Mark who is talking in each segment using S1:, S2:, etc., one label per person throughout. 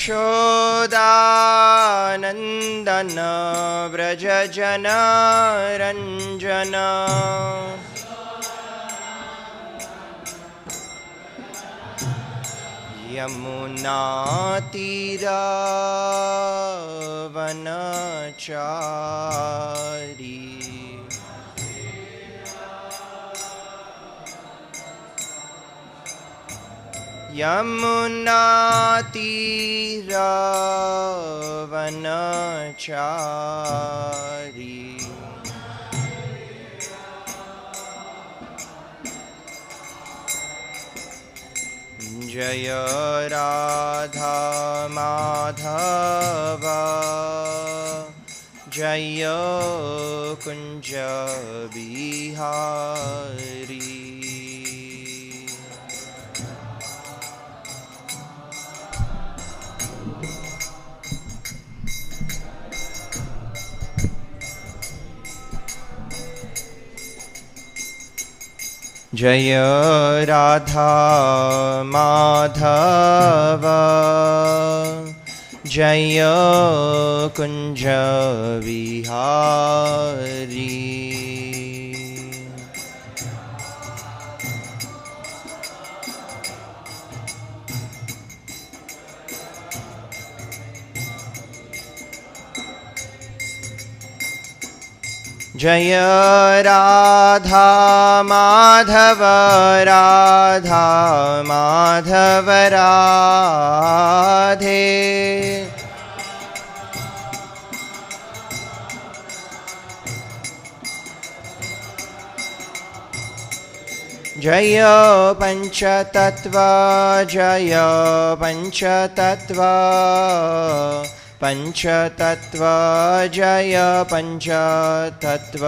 S1: यशोदानन्दन व्रज जनरञ्जन यमुनातीरावनचारी यमुनातीरावनचारी जय राधा माधव जय कुंज बिहारी जय राधा माधव जय कुंज विहारी जय राधा माधव राधा माधव राधे जय पंचतत्व जय पंचतत्व पंचतत्व जय पंचतत्व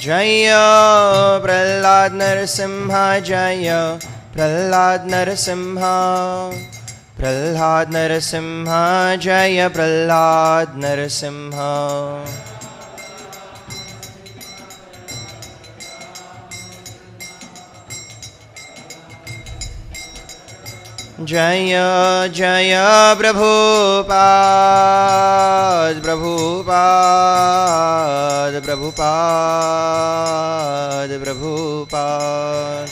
S1: जय प्रहलाद नरसिंह जय प्रहलाद नरसिंह प्रहलाद नरसिंह जय प्रहलाद नरसिंह जय जय प्रभुपाद प्रभुपाद प्रभुपाद प्रभुपाद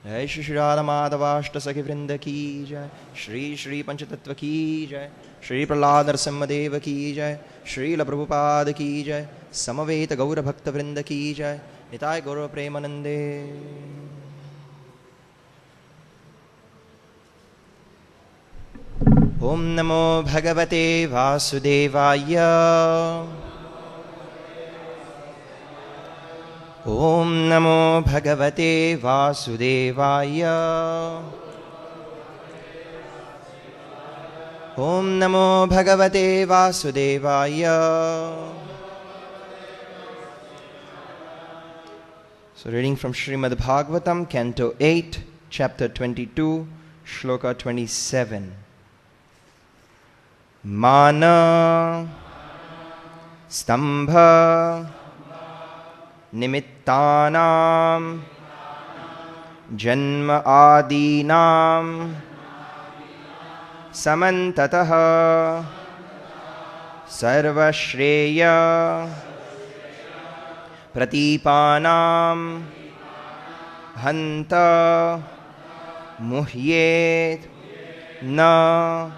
S1: जय श्री श्री राधा माधवाष्ट सखी वृंद की जय श्री श्री पंचतत्व की जय श्री प्रहलाद नरसिम्हदेव की जय श्रील प्रभुपाद की जय समवेत गौर भक्त वृंद की जय निताय गौर प्रेमानंदे। ओम नमो भगवते वासुदेवाय ओम नमो भगवते वासुदेवाय ओम नमो भगवते वासुदेवाय। So reading from Srimad Bhagavatam, Canto 8, Chapter 22, Shloka 27. Mana Stambha Nimittanam Janma Adinam Samantataha Sarvashreya Pratipanam Hanta Muhyet Na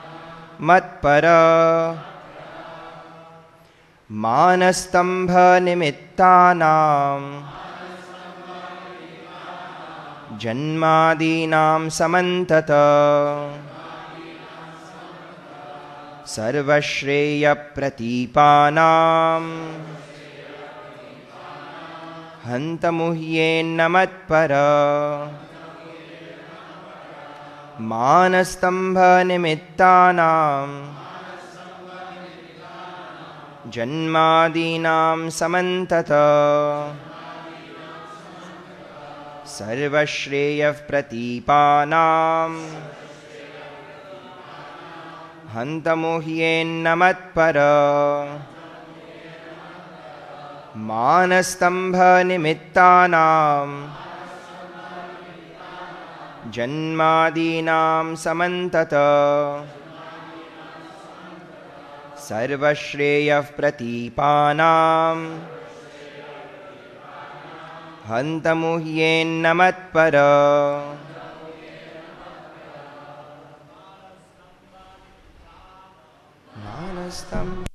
S1: Matpara Manastambha Nimittanam Janmadinam Samantata Sarvashreya Pratipanam Hanta Muhyen Namatpara Manastambha Nimittanam Janmadinam Samantata सर्वश्रेयः प्रतीपानां हन्तमुह्येन्नमत्पर मानस्तम्भनिमित्तानां जन्मादीनां समन्तत सर्वश्रेयः प्रतीपानां हन्तमुह्येन्नमत्पर मानस्तम्भ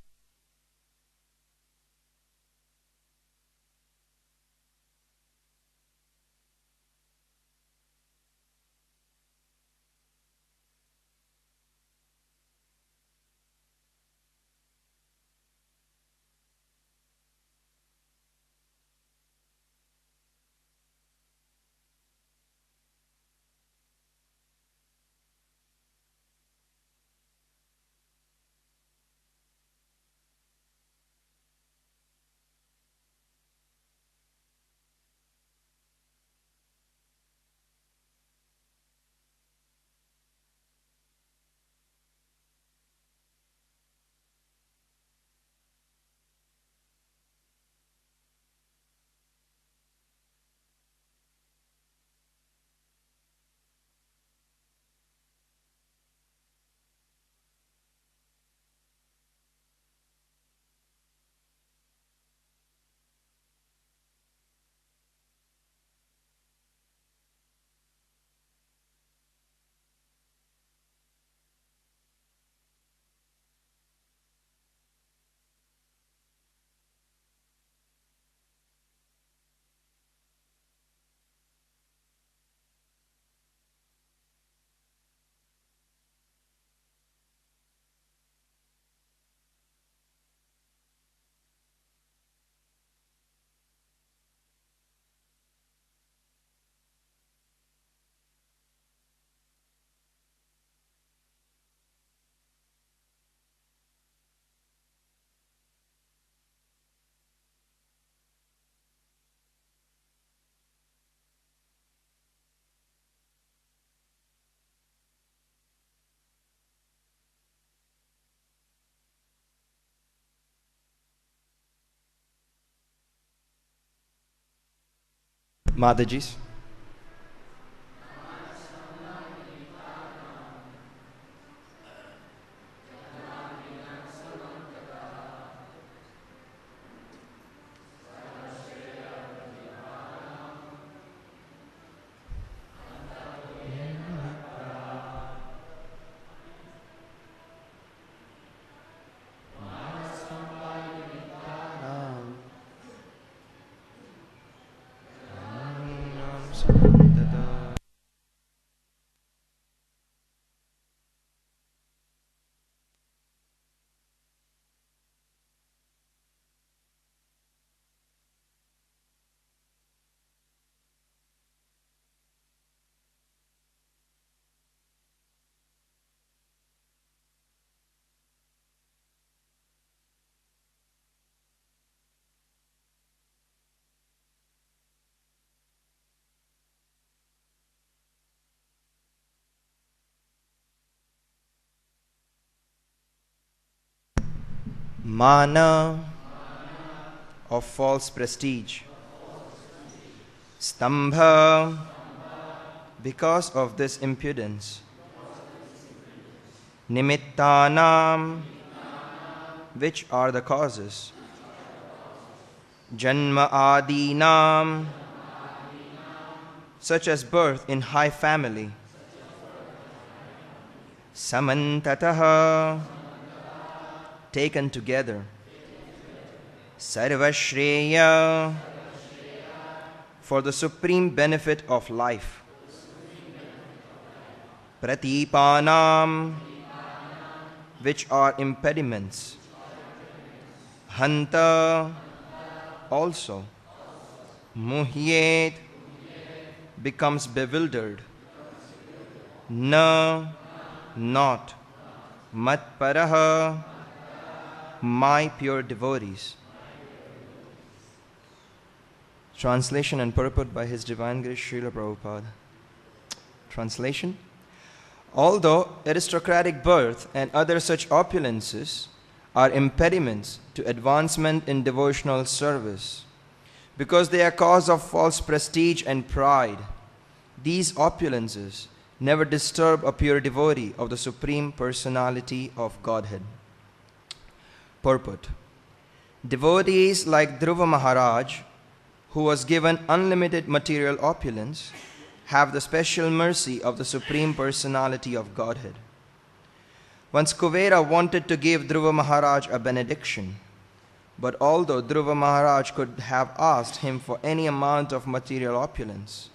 S1: Madajis. Mana of false prestige. Stambha because of this impudence. Nimittanam which are the causes. Janma adinam such as birth in high family. Samantataha taken together. Sarvashreya for the supreme benefit of life. Pratipanam which are impediments. Hanta also. Muhyet becomes bewildered. Na not. Matparaha my pure devotees. Translation and purport by His Divine Grace Srila Prabhupada. Translation: although aristocratic birth and other such opulences are impediments to advancement in devotional service, because they are cause of false prestige and pride, these opulences never disturb a pure devotee of the Supreme Personality of Godhead. Purport: devotees like Dhruva Maharaj, who was given unlimited material opulence, have the special mercy of the Supreme Personality of Godhead. Once Kuvera wanted to give Dhruva Maharaj a benediction, but although Dhruva Maharaj could have asked him for any amount of material opulence,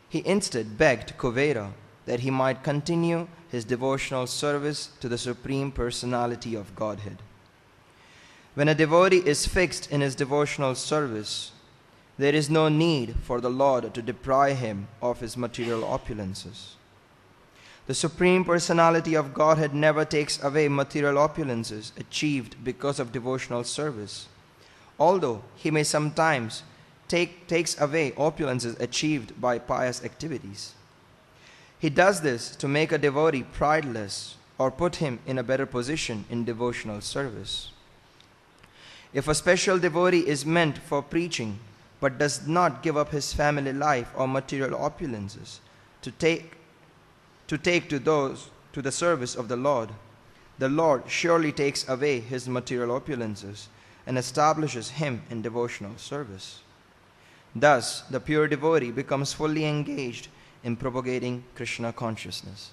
S1: he instead begged Kuvera that he might continue his devotional service to the Supreme Personality of Godhead. When a devotee is fixed in his devotional service, there is no need for the Lord to deprive him of his material opulences. The Supreme Personality of Godhead never takes away material opulences achieved because of devotional service, although He may sometimes takes away opulences achieved by pious activities. He does this to make a devotee prideless or put him in a better position in devotional service. If a special devotee is meant for preaching but does not give up his family life or material opulences to take to the service of the Lord surely takes away his material opulences and establishes him in devotional service. Thus, the pure devotee becomes fully engaged in propagating Krishna consciousness.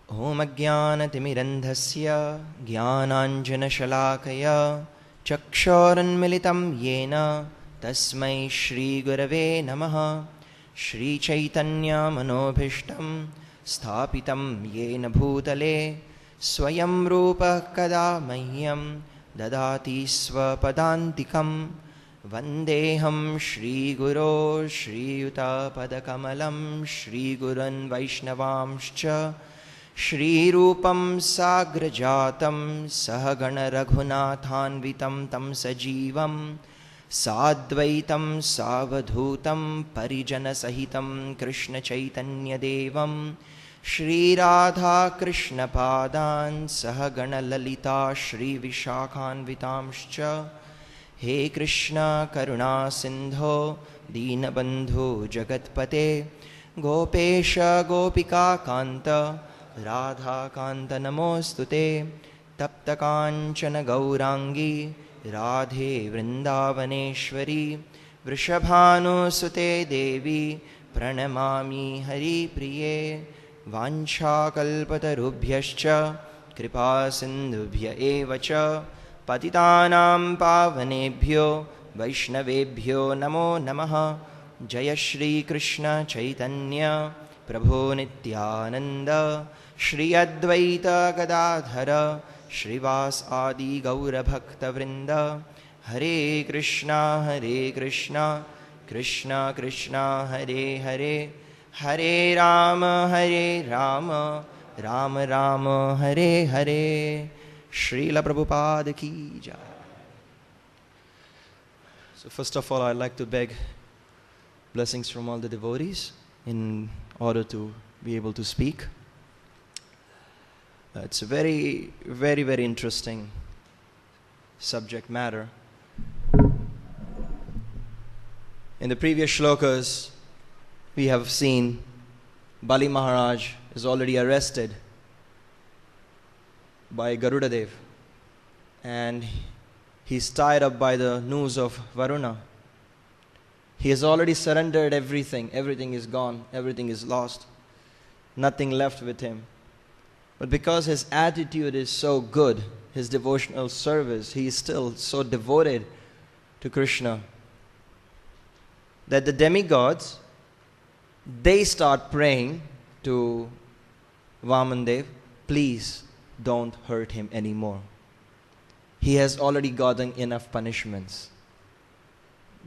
S1: Om Ajnanatimirandhasya Jnananjanashalakaya Chakshoranmilitam Yena Tasmai Shri Gurave Namaha. Shri Chaitanya Manobhishtam Sthapitam Yena Bhutale Swayam Rupa Kada Mahyam Dadati Swapadantikam Vandeham Shri Guru Shri Yuta Padakamalam Shri Gurun Vaishnavamscha Shri Rupam Sagrajatam Sahagana Raghunathanvitam Tam Sajivam Sadvaitam Savadhutam Parijana Sahitam Krishna Chaitanya Devam Shri Radha Krishna Padan Sahagana Lalita Shri Vishakhanvitamscha. He Krishna Karuna Sindho Deenabandhu Jagatpate Gopesha Gopika Kanta Radha Kanta Namostute Tapta Kanchana Gaurangi Radhe Vrindavaneshwari Vrishabhanusute Devi Pranamami Hari Priye Vanchakalpatarubhyascha Kripa Sindhubhya Evacha Patitanam Pavanebhyo Vaishnavebhyo Namo Namaha. Jaya Shri Krishna Chaitanya Prabhu Nityananda Shri Advaita Gadadhara Shrivas Adi Gaura Bhakta Vrinda. Hare Krishna Krishna Krishna Hare Hare Hare Rama Rama Rama Hare Hare. Srila Prabhupada Ki Jai. So first of all, I'd like to beg blessings from all the devotees in order to be able to speak. It's a very, very, very interesting subject matter. In the previous shlokas, we have seen Bali Maharaj is already arrested by Garuda Dev, and he's tied up by the noose of Varuna. He has already surrendered everything. Everything is gone. Everything is lost. Nothing left with him. But because his attitude is so good, his devotional service, he is still so devoted to Krishna, that the demigods, they start praying to Vamandev, please don't hurt him anymore. He has already gotten enough punishments.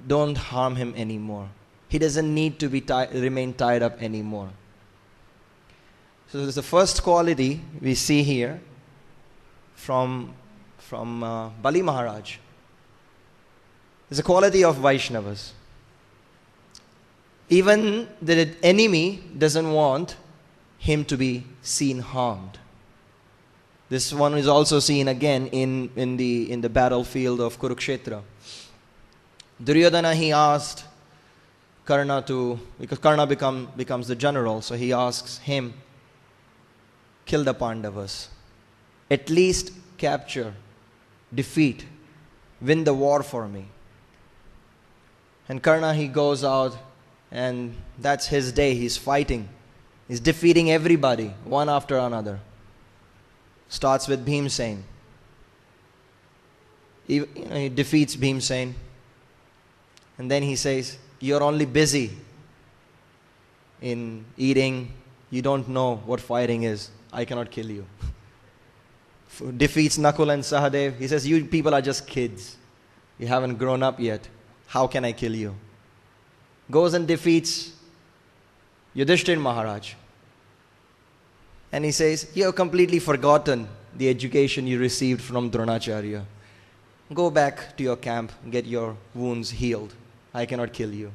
S1: Don't harm him anymore. He doesn't need to remain tied up anymore. So this is the first quality we see here from Bali Maharaj. It's a quality of Vaishnavas. Even the enemy doesn't want him to be seen harmed. This one is also seen again in the battlefield of Kurukshetra. Duryodhana, he asked Karna because Karna becomes the general, so he asks him, kill the Pandavas. At least capture, defeat, win the war for me. And Karna, he goes out, and that's his day. He's fighting. He's defeating everybody, one after another. Starts with Bhimsen. He defeats Bhimsen. And then he says, you're only busy in eating. You don't know what fighting is. I cannot kill you. Defeats Nakul and Sahadev. He says, you people are just kids. You haven't grown up yet. How can I kill you? Goes and defeats Yudhishthir Maharaj. And he says, you have completely forgotten the education you received from Dronacharya. Go back to your camp, get your wounds healed. I cannot kill you.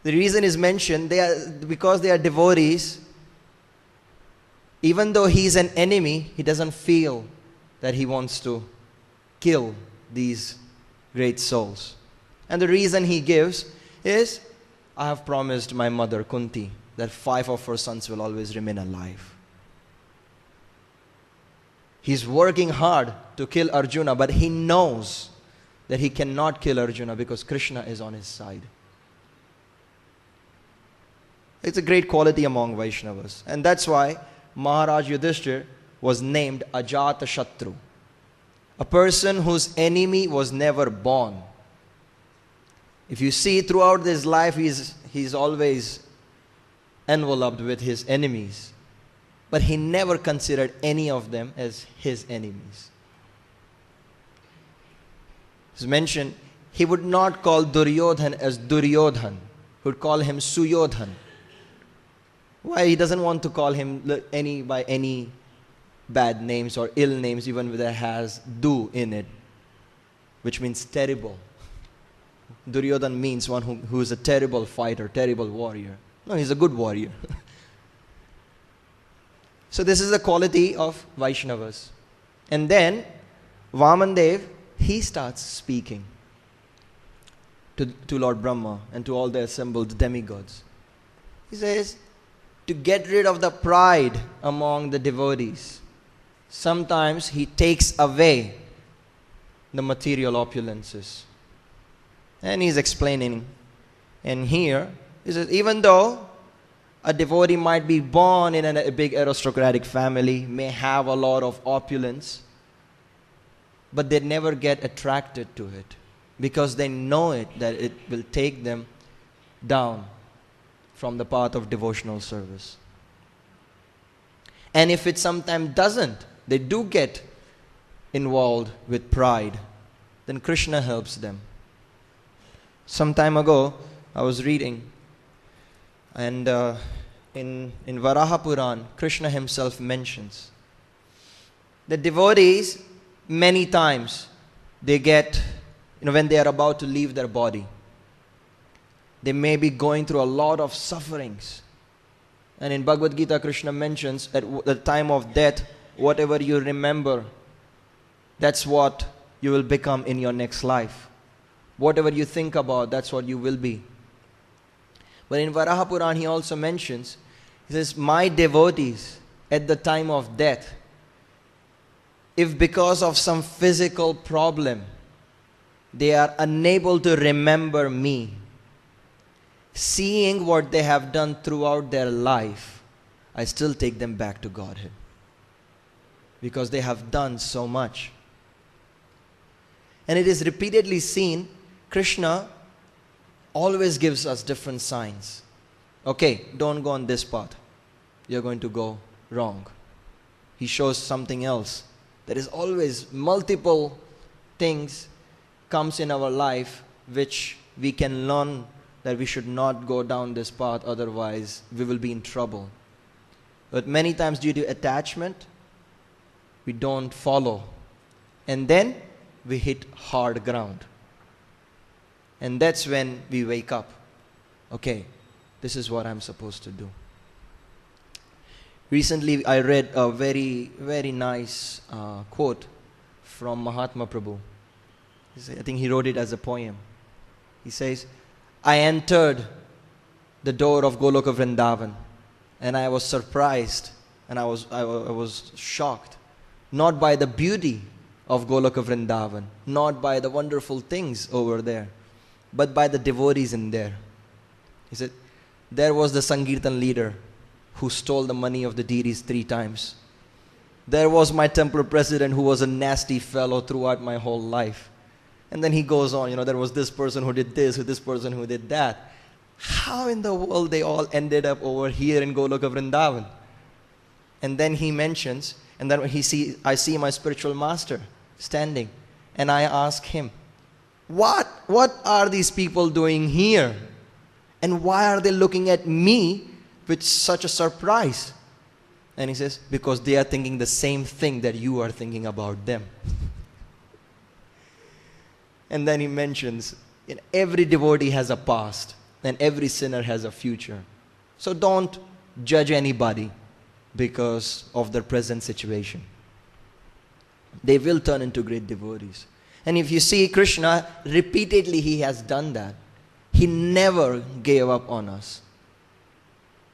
S1: The reason is mentioned, because they are devotees. Even though he is an enemy, he doesn't feel that he wants to kill these great souls. And the reason he gives is, I have promised my mother Kunti that 5 of her sons will always remain alive. He's working hard to kill Arjuna, but he knows that he cannot kill Arjuna because Krishna is on his side. It's a great quality among Vaishnavas. And that's why Maharaj Yudhishthir was named Ajata Shatru, a person whose enemy was never born. If you see throughout his life, he's always enveloped with his enemies. But he never considered any of them as his enemies. As mentioned, he would not call Duryodhan as Duryodhan. He would call him Suyodhan. Why? He doesn't want to call him by any bad names or ill names, even if that has du in it, which means terrible. Duryodhan means one who is a terrible fighter, terrible warrior. No, he's a good warrior. So this is the quality of Vaishnavas. And then Vamandev, he starts speaking to Lord Brahma and to all the assembled demigods. He says, to get rid of the pride among the devotees, sometimes he takes away the material opulences. And he's explaining. And here, he says, even though a devotee might be born in a big aristocratic family, may have a lot of opulence, but they never get attracted to it because they know that it will take them down from the path of devotional service. And if it sometimes doesn't, they do get involved with pride, then Krishna helps them. Some time ago, I was reading, and in Varaha Puran, Krishna himself mentions the devotees, many times, they get, when they are about to leave their body, they may be going through a lot of sufferings. And in Bhagavad Gita, Krishna mentions at the time of death, whatever you remember, that's what you will become in your next life. Whatever you think about, that's what you will be. But in Varaha Puran, he also mentions, he says, my devotees at the time of death, if because of some physical problem, they are unable to remember me, seeing what they have done throughout their life, I still take them back to Godhead. Because they have done so much. And it is repeatedly seen, Krishna always gives us different signs. Okay, don't go on this path. You're going to go wrong. He shows something else. There is always multiple things comes in our life which we can learn that we should not go down this path, otherwise we will be in trouble. But many times due to attachment, we don't follow. And then we hit hard ground. And that's when we wake up. Okay, this is what I'm supposed to do. Recently, I read a very, very nice quote from Mahatma Prabhu. I think he wrote it as a poem. He says, I entered the door of Goloka Vrindavan, and I was surprised, and I was shocked, not by the beauty of Goloka Vrindavan, not by the wonderful things over there, but by the devotees in there. He said, there was the Sankirtan leader who stole the money of the deities 3 times. There was my temple president who was a nasty fellow throughout my whole life. And then he goes on, there was this person who did this, this person who did that. How in the world they all ended up over here in Goloka Vrindavan? And then he mentions, and then I see my spiritual master standing, and I ask him, what are these people doing here? And why are they looking at me with such a surprise? And he says, because they are thinking the same thing that you are thinking about them. And then he mentions, every devotee has a past, and every sinner has a future. So don't judge anybody because of their present situation. They will turn into great devotees. And if you see Krishna, repeatedly he has done that. He never gave up on us.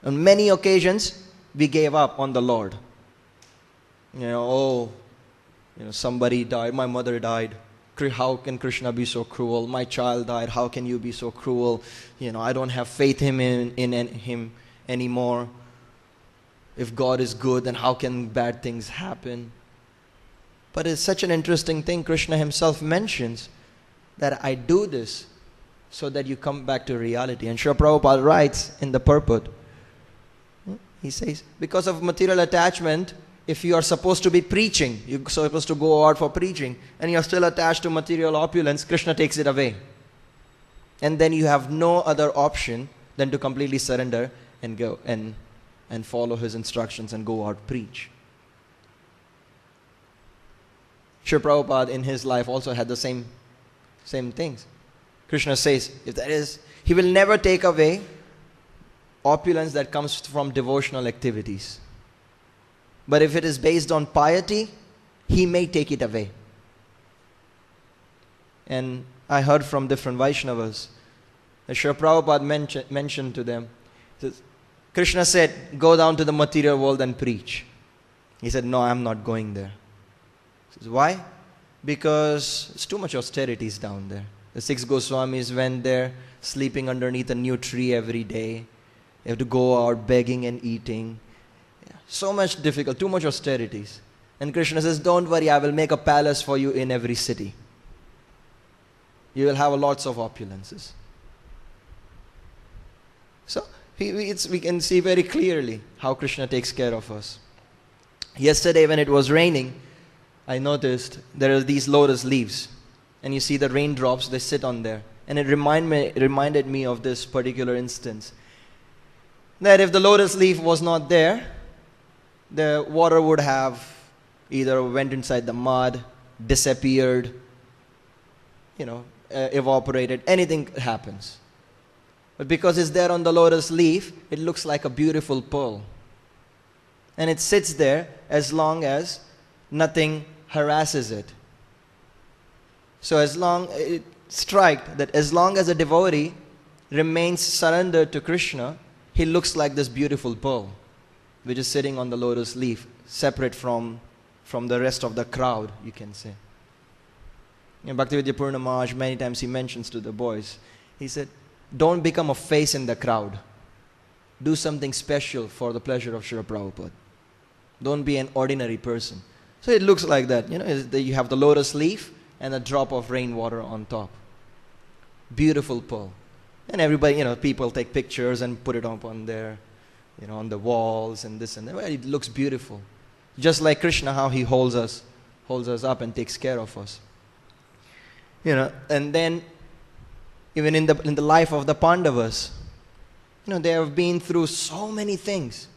S1: On many occasions, we gave up on the Lord. Somebody died, my mother died. How can Krishna be so cruel? My child died, how can you be so cruel? I don't have faith in him anymore. If God is good, then how can bad things happen? But it's such an interesting thing. Krishna himself mentions that I do this so that you come back to reality. And Srila Prabhupada writes in the purport, he says, because of material attachment, if you are supposed to be preaching, you're supposed to go out for preaching, and you're still attached to material opulence, Krishna takes it away. And then you have no other option than to completely surrender and go and follow his instructions and go out preach. Srila Prabhupada in his life also had the same things. Krishna says, he will never take away opulence that comes from devotional activities. But if it is based on piety, he may take it away. And I heard from different Vaishnavas that Srila Prabhupada mentioned to them, Krishna said, go down to the material world and preach. He said, no, I'm not going there. He says, why? Because it's too much austerities down there. The 6 Goswamis went there, sleeping underneath a new tree every day. They have to go out begging and eating. So much difficult, too much austerities. And Krishna says, don't worry, I will make a palace for you in every city. You will have lots of opulences. So, we can see very clearly how Krishna takes care of us. Yesterday when it was raining, I noticed there are these lotus leaves. And you see the raindrops, they sit on there. And it reminded me of this particular instance. That if the lotus leaf was not there, the water would have either went inside the mud, disappeared, evaporated, anything happens. But because it's there on the lotus leaf, it looks like a beautiful pearl. And it sits there as long as nothing harasses it. So as long as a devotee remains surrendered to Krishna, he looks like this beautiful pearl, which is sitting on the lotus leaf, separate from the rest of the crowd, you can say. Bhaktivedanta Purna Maharaj, many times he mentions to the boys, he said, don't become a face in the crowd. Do something special for the pleasure of Srila Prabhupada. Don't be an ordinary person. So it looks like that. You have the lotus leaf and a drop of rainwater on top. Beautiful pearl. And everybody, people take pictures and put it up on their, on the walls and this and that. Well, it looks beautiful. Just like Krishna, how he holds us up and takes care of us. And then even in the life of the Pandavas, they have been through so many things.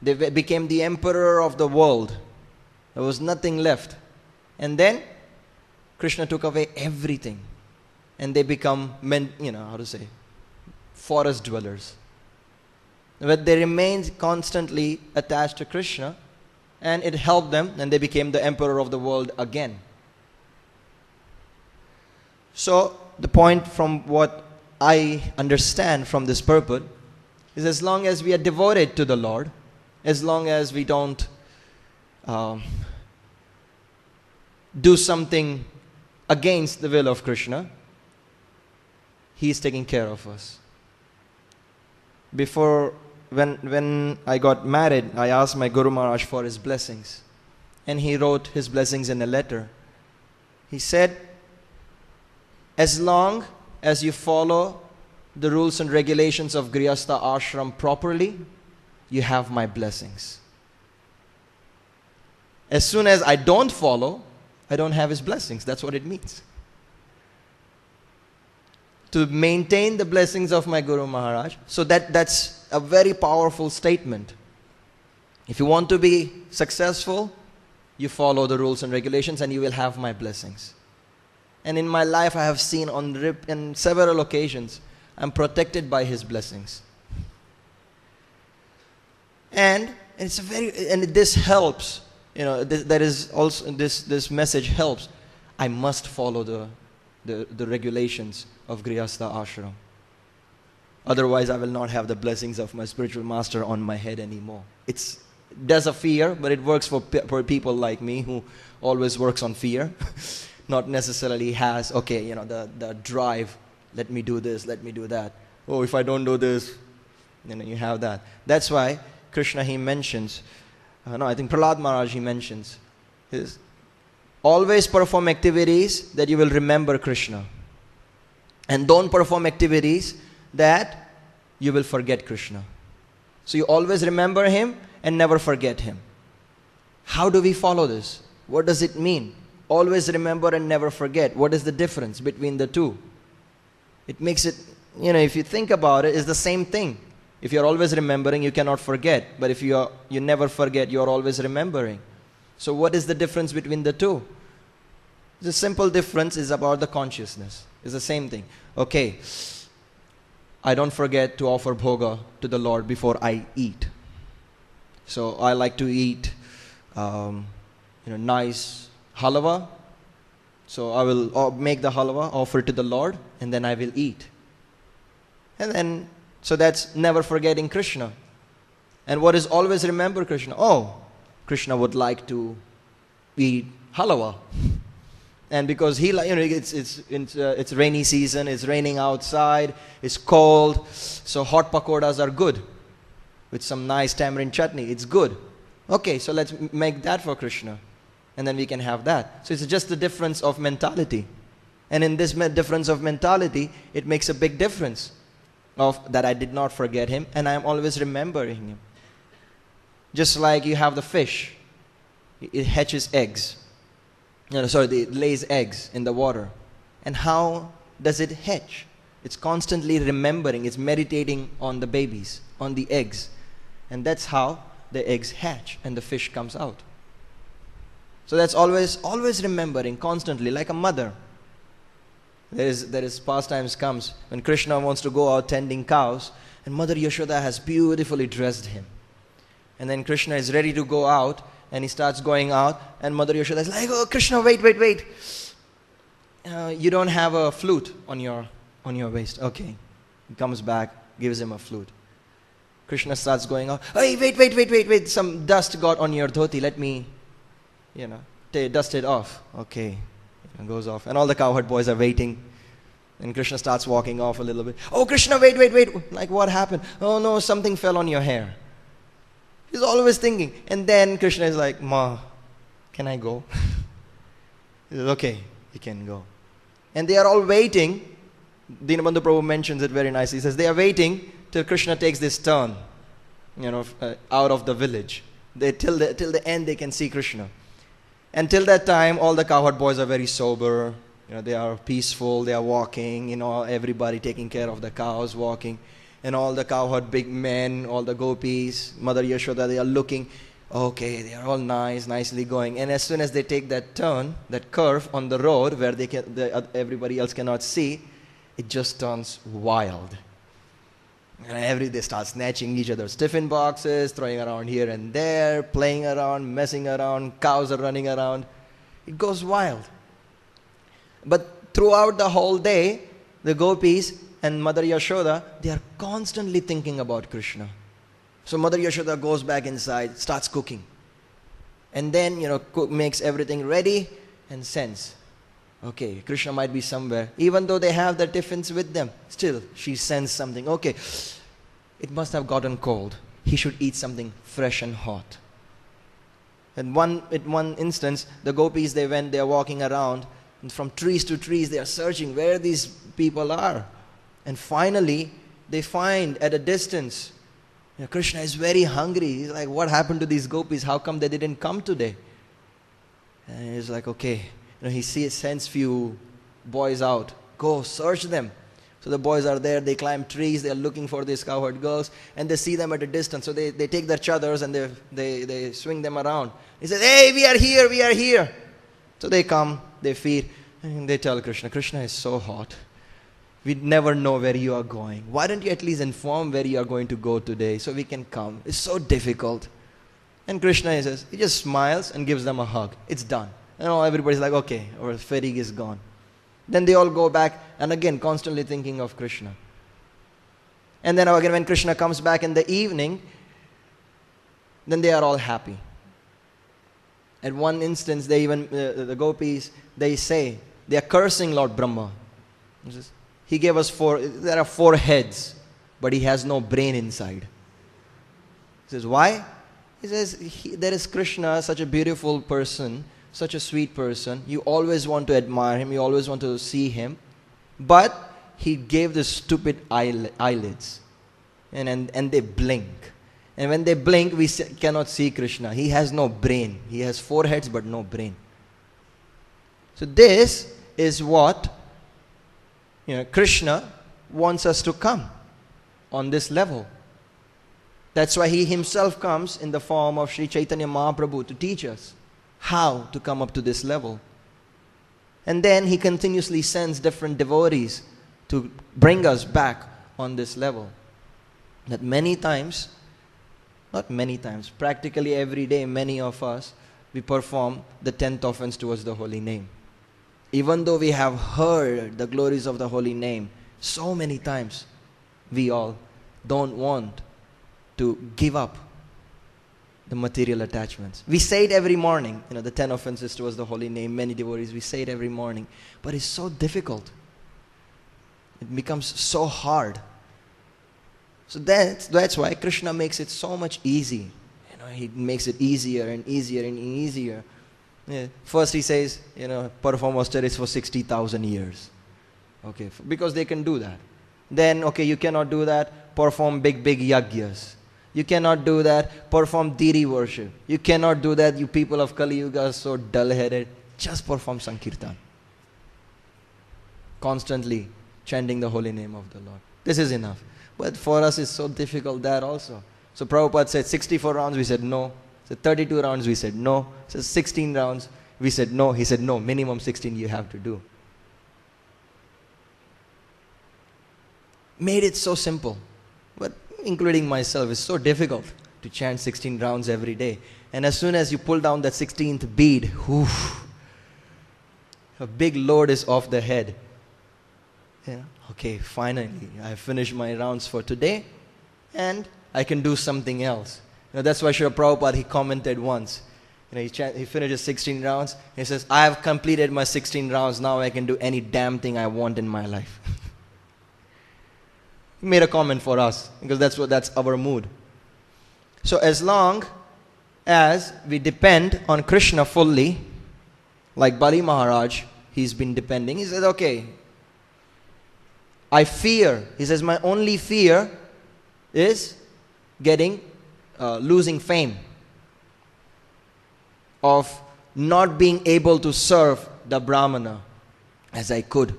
S1: They became the emperor of the world. There was nothing left. And then Krishna took away everything. And they become, forest dwellers. But they remained constantly attached to Krishna, and it helped them, and they became the emperor of the world again. So, the point from what I understand from this purport is, as long as we are devoted to the Lord, as long as we don't do something against the will of Krishna, He is taking care of us. Before, when I got married, I asked my Guru Maharaj for his blessings. And he wrote his blessings in a letter. He said, as long as you follow the rules and regulations of Grihastha Ashram properly, you have my blessings. As soon as I don't follow, I don't have his blessings. That's what it means. To maintain the blessings of my Guru Maharaj. So that's a very powerful statement. If you want to be successful, you follow the rules and regulations and you will have my blessings. And in my life I have seen on several occasions, I'm protected by his blessings. And this helps. That is also, this message helps. I must follow the regulations of Grihastha Ashram. Otherwise, I will not have the blessings of my spiritual master on my head anymore. There's a fear, but it works for people like me who always works on fear. Not necessarily has, the drive, let me do this, let me do that. Oh, if I don't do this, you have that. That's why Krishna, he mentions, I think Prahlad Maharaj, he mentions, is always perform activities that you will remember Krishna. And don't perform activities that you will forget Krishna. So you always remember him and never forget him. How do we follow this? What does it mean? Always remember and never forget. What is the difference between the two? It makes it, if you think about it, it's the same thing. If you're always remembering, you cannot forget. But if you never forget, you're always remembering. So what is the difference between the two? The simple difference is about the consciousness. It's the same thing. Okay, I don't forget to offer bhoga to the Lord before I eat. So I like to eat, nice halwa. So I will make the halwa, offer it to the Lord, and then I will eat. And then, so that's never forgetting Krishna. And what is always remember Krishna? Oh, Krishna would like to eat halwa. And because it's rainy season, it's raining outside, it's cold, so hot pakoras are good. With some nice tamarind chutney, it's good. Okay, so let's make that for Krishna. And then we can have that. So it's just the difference of mentality. And in this difference of mentality, it makes a big difference of that I did not forget him and I am always remembering him. Just like you have the fish. It hatches eggs. It lays eggs in the water. And how does it hatch? It's constantly remembering, it's meditating on the babies, on the eggs. And that's how the eggs hatch and the fish comes out. So that's always remembering, constantly, like a mother. There is pastimes comes when Krishna wants to go out tending cows, and Mother Yashoda has beautifully dressed him. And then Krishna is ready to go out, and he starts going out, and Mother Yashoda is like, oh Krishna, wait. You don't have a flute on your waist. Okay. He comes back, gives him a flute. Krishna starts going out. Hey, wait. Some dust got on your dhoti. Let me, dust it off. Okay. It goes off. And all the cowherd boys are waiting. And Krishna starts walking off a little bit. Oh, Krishna, wait. Like, what happened? Oh, no, something fell on your hair. He's always thinking. And then Krishna is like, Ma, can I go? He says, okay, you can go. And they are all waiting. Dinabandhu Prabhu mentions it very nicely. He says, they are waiting till Krishna takes this turn, out of the village. Till the end they can see Krishna. And till that time, all the cowherd boys are very sober. They are peaceful. They are walking. Everybody taking care of the cows, walking. And all the cowherd big men, all the gopis, Mother Yashoda, they are looking. Okay, they are all nicely going. And as soon as they take that turn, that curve on the road where everybody else cannot see, it just turns wild. And they start snatching each other's tiffin boxes, throwing around here and there, playing around, messing around, cows are running around. It goes wild. But throughout the whole day, the gopis and Mother Yashoda, they are constantly thinking about Krishna. So Mother Yashoda goes back inside, starts cooking. And then, makes everything ready and sends. Okay, Krishna might be somewhere. Even though they have the tiffins with them, still she sends something. Okay, it must have gotten cold. He should eat something fresh and hot. And at one instance, the gopis, they are walking around, and from trees to trees, they are searching where these people are. And finally, they find at a distance, Krishna is very hungry. He's like, what happened to these gopis? How come they didn't come today? And he's like, okay. He sends few boys out. Go, search them. So the boys are there. They climb trees. They are looking for these cowherd girls. And they see them at a distance. So they take their chadars and they swing them around. He says, hey, we are here. So they come, they feed. And they tell Krishna, Krishna is so hot. We never know where you are going. Why don't you at least inform where you are going to go today so we can come? It's so difficult. And Krishna, he just smiles and gives them a hug. It's done. Everybody's like, okay, our fatigue is gone. Then they all go back and again constantly thinking of Krishna. And then again when Krishna comes back in the evening, then they are all happy. At one instance, the gopis, they say, they are cursing Lord Brahma. He gave us there are 4 heads, but he has no brain inside. He says, why? He says, there is Krishna, such a beautiful person, such a sweet person. You always want to admire him. You always want to see him. But he gave the stupid eyelids. And they blink. And when they blink, we cannot see Krishna. He has no brain. He has 4 heads but no brain. So this is what Krishna wants us to come on this level. That's why he himself comes in the form of Sri Chaitanya Mahaprabhu to teach us how to come up to this level. And then he continuously sends different devotees to bring us back on this level. That practically every day, many of us, we perform the 10th offense towards the holy name. Even though we have heard the glories of the holy name so many times, we all don't want to give up the material attachments. We say it every morning, the 10 offenses towards the holy name, many devotees, we say it every morning. But it's so difficult. It becomes so hard. So that's why Krishna makes it so much easy. He makes it easier and easier and easier. First he says, perform austerities for 60,000 years. Okay, because they can do that. Then, okay, you cannot do that, perform big yagyas. You cannot do that, perform deity worship. You cannot do that, you people of Kali Yuga are so dull-headed. Just perform Sankirtan. Constantly chanting the holy name of the Lord. This is enough. But for us it's so difficult that also. So Prabhupada said 64 rounds, we said no. Said 32 rounds, we said no. Said 16 rounds, we said no. He said no, minimum 16 you have to do. Made it so simple. But including myself, it's so difficult to chant 16 rounds every day. And as soon as you pull down that 16th bead, a big load is off the head. Okay, finally, I finished my rounds for today and I can do something else. That's why Srila Prabhupada, he commented once. He finishes 16 rounds. He says, I have completed my 16 rounds. Now I can do any damn thing I want in my life. He made a comment for us because that's our mood. So as long as we depend on Krishna fully, like Bali Maharaj, he's been depending. He says, okay, I fear. He says, my only fear is losing fame, of not being able to serve the Brahmana as I could.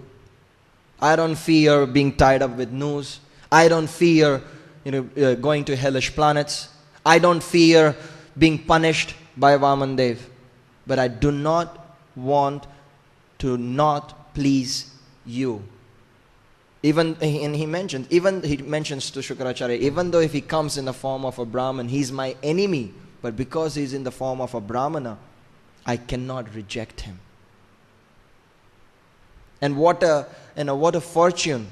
S1: I don't fear being tied up with news. I don't fear going to hellish planets. I don't fear being punished by Vamandev. But I do not want to not please you. Even, and he mentions to Shukracharya, even though if he comes in the form of a Brahman, he's my enemy. But because he's in the form of a Brahmana, I cannot reject him. And what a fortune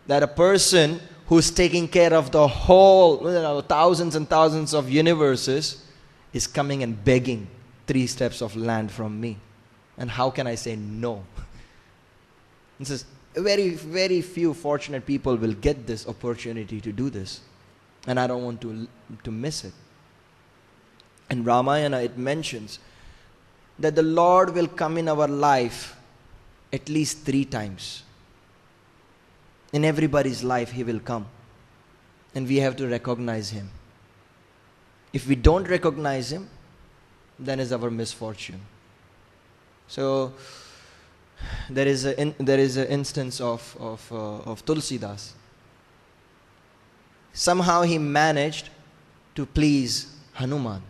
S1: that a person who's taking care of the whole, thousands and thousands of universes is coming and begging 3 steps of land from me. And how can I say no? It says, very, very few fortunate people will get this opportunity to do this. And I don't want to miss it. In Ramayana it mentions that the Lord will come in our life at least 3 times. In everybody's life he will come. And we have to recognize him. If we don't recognize him, then is our misfortune. So there is an instance of Tulsidas. Somehow he managed to please Hanuman.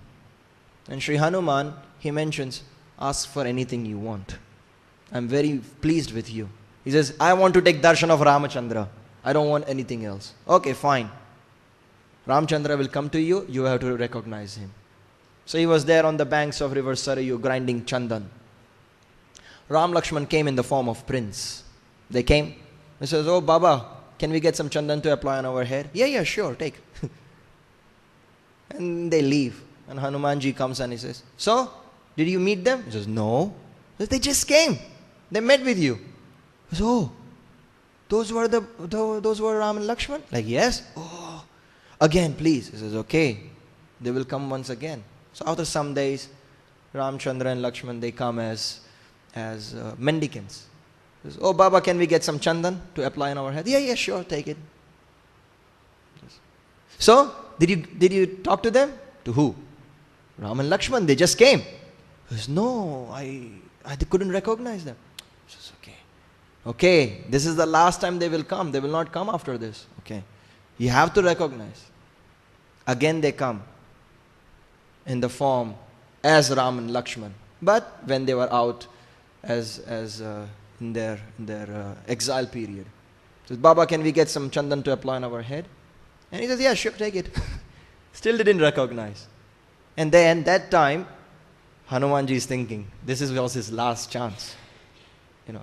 S1: And Sri Hanuman, he mentions, ask for anything you want. I'm very pleased with you. He says, I want to take darshan of Ramachandra. I don't want anything else. Okay, fine. Ramchandra will come to you. You have to recognize him. So he was there on the banks of river Sarayu grinding chandan. Ram Lakshman came in the form of prince. They came. He says, oh Baba, can we get some chandan to apply on our head? Yeah, sure, take. And they leave. And Hanumanji comes and he says, so, did you meet them? He says, no. He says, they just came. They met with you. He says, oh, those were Ram and Lakshman? Like, yes. Oh, again, please. He says, okay. They will come once again. So after some days, Ramchandra and Lakshman, they come as mendicants. He says, oh, Baba, can we get some chandan to apply on our head? Yeah, sure, take it. Yes. So, did you talk to them? To who? Ram and Lakshman, they just came. He says, no, I couldn't recognize them. He says, okay, this is the last time they will come. They will not come after this. Okay, you have to recognize. Again they come in the form as Ram and Lakshman. But when they were out as in their exile period. He says, Baba, can we get some chandan to apply on our head? And he says, yeah, sure, take it. Still didn't recognize. And then that time, Hanumanji is thinking, this was his last chance.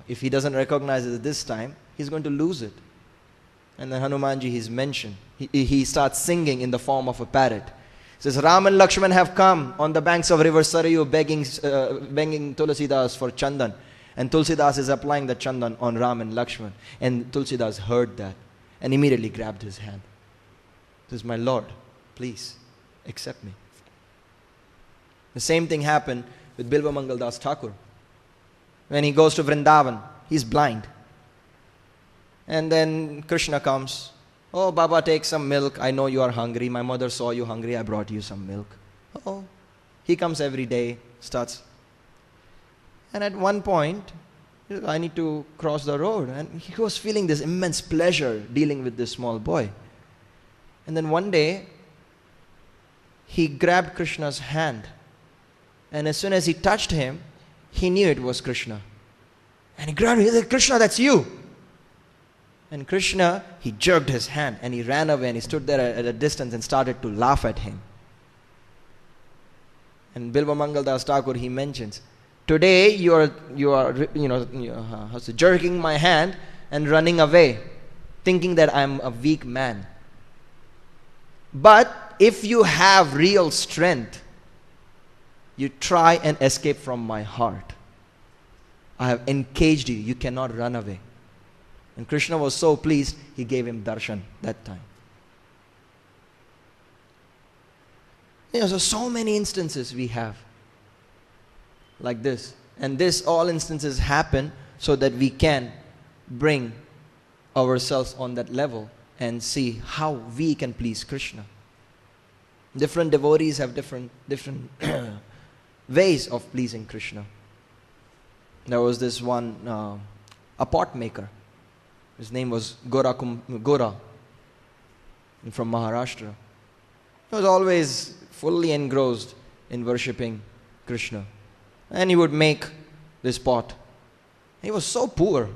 S1: If he doesn't recognize it this time, he's going to lose it. And then Hanumanji is mentioned. He starts singing in the form of a parrot. He says, Ram and Lakshman have come on the banks of river Sarayu begging Tulsidas for chandan. And Tulsidas is applying the chandan on Ram and Lakshman. And Tulsidas heard that and immediately grabbed his hand. He says, my Lord, please accept me. The same thing happened with Bilva Mangal Das Thakur. When he goes to Vrindavan, he's blind. And then Krishna comes. Oh, Baba, take some milk. I know you are hungry. My mother saw you hungry. I brought you some milk. Oh, he comes every day, starts. And at one point, I need to cross the road. And he was feeling this immense pleasure dealing with this small boy. And then one day, he grabbed Krishna's hand. And as soon as he touched him, he knew it was Krishna. And he grabbed him. He said, Krishna, that's you. And Krishna, he jerked his hand and he ran away and he stood there at a distance and started to laugh at him. And Bilva Mangal Das Thakur, he mentions, today you are jerking my hand and running away, thinking that I'm a weak man. But if you have real strength, you try and escape from my heart. I have encaged you. You cannot run away. And Krishna was so pleased, he gave him darshan that time. So many instances we have like this. And all instances happen so that we can bring ourselves on that level and see how we can please Krishna. Different devotees have different ways of pleasing Krishna. There was this one, a pot maker. His name was Gora from Maharashtra. He was always fully engrossed in worshipping Krishna. And he would make this pot. He was so poor.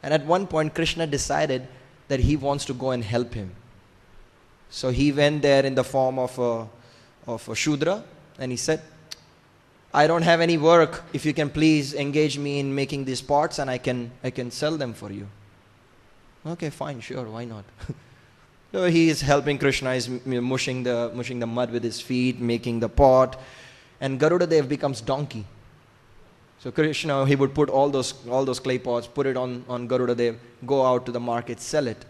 S1: And at one point, Krishna decided that he wants to go and help him. So he went there in the form of a Shudra, and he said, I don't have any work. If you can please engage me in making these pots, and I can sell them for you. Okay, fine, sure, why not? So he is helping Krishna, is mushing the mud with his feet, making the pot, and Garuda Dev becomes donkey. So Krishna, he would put all those clay pots, put it on Garuda Dev, go out to the market, sell it,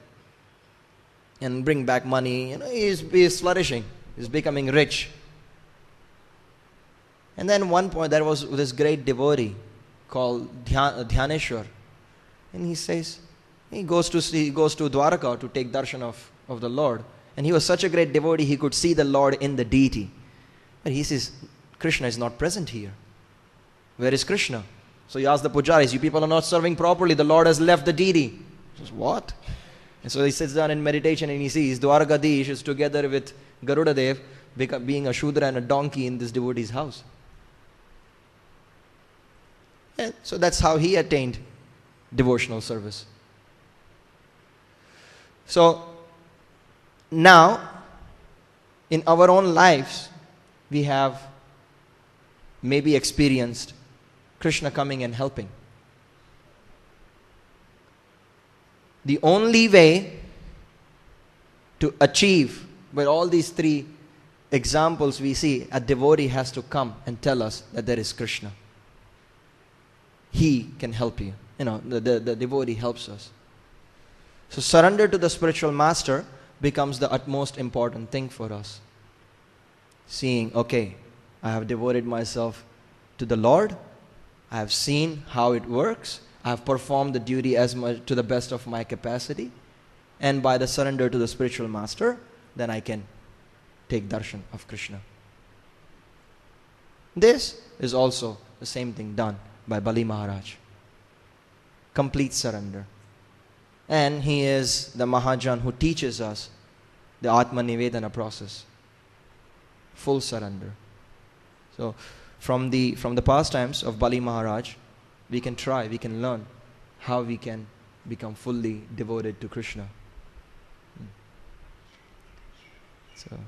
S1: and bring back money. He is flourishing. He's becoming rich. And then one point, there was this great devotee called Dhyaneshwar. And he says, he goes to Dwaraka to take darshan of the Lord. And he was such a great devotee, he could see the Lord in the deity. But he says, Krishna is not present here. Where is Krishna? So he asked the pujaris, you people are not serving properly, the Lord has left the deity. He says, what? And so he sits down in meditation and he sees Dwarkadish is together with Garuda Dev, being a Shudra and a donkey in this devotee's house. And so that's how he attained devotional service. So now, in our own lives, we have maybe experienced Krishna coming and helping. The only way to achieve, with all these three examples we see, a devotee has to come and tell us that there is Krishna. He can help you. The devotee helps us. So surrender to the spiritual master becomes the utmost important thing for us. Seeing, okay, I have devoted myself to the Lord. I have seen how it works. I have performed the duty as much to the best of my capacity. And by the surrender to the spiritual master, then I can take darshan of Krishna. This is also the same thing done by Bali Maharaj. Complete surrender. And he is the Mahajan who teaches us the Atma Nivedana process. Full surrender. So from the pastimes of Bali Maharaj, we can learn how we can become fully devoted to Krishna. So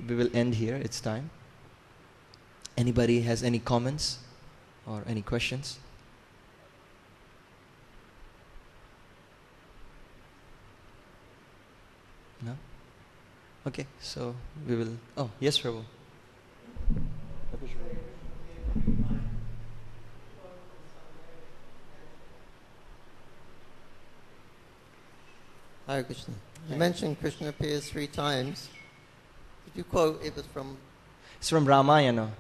S1: we will end here. It's time. Anybody has any comments or any questions? No? Okay, so we will... Oh, yes, Prabhu.
S2: Hare Krishna. You mentioned Krishna appears 3 times. Did you quote, it was from...
S1: It's from Ramayana.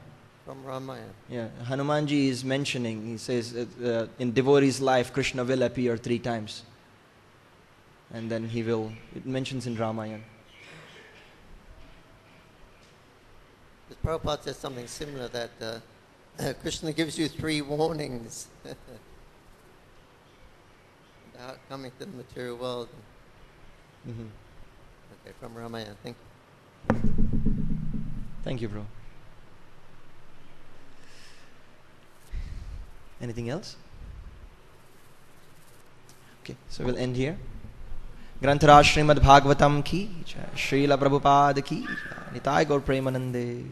S2: From Ramayana.
S1: Yeah, Hanumanji is mentioning, he says, in devotee's life, Krishna will appear 3 times. And then it mentions in Ramayana.
S2: Prabhupada says something similar, that Krishna gives you 3 warnings about coming to the material world.
S1: Mm-hmm.
S2: Okay, from Ramayana. Thank you.
S1: Thank you, bro. Anything else? Okay, so we'll end here. Granthara Srimad Bhagavatam ki jai, Srila Prabhupada ki jai, Nitai Gaur Premanande.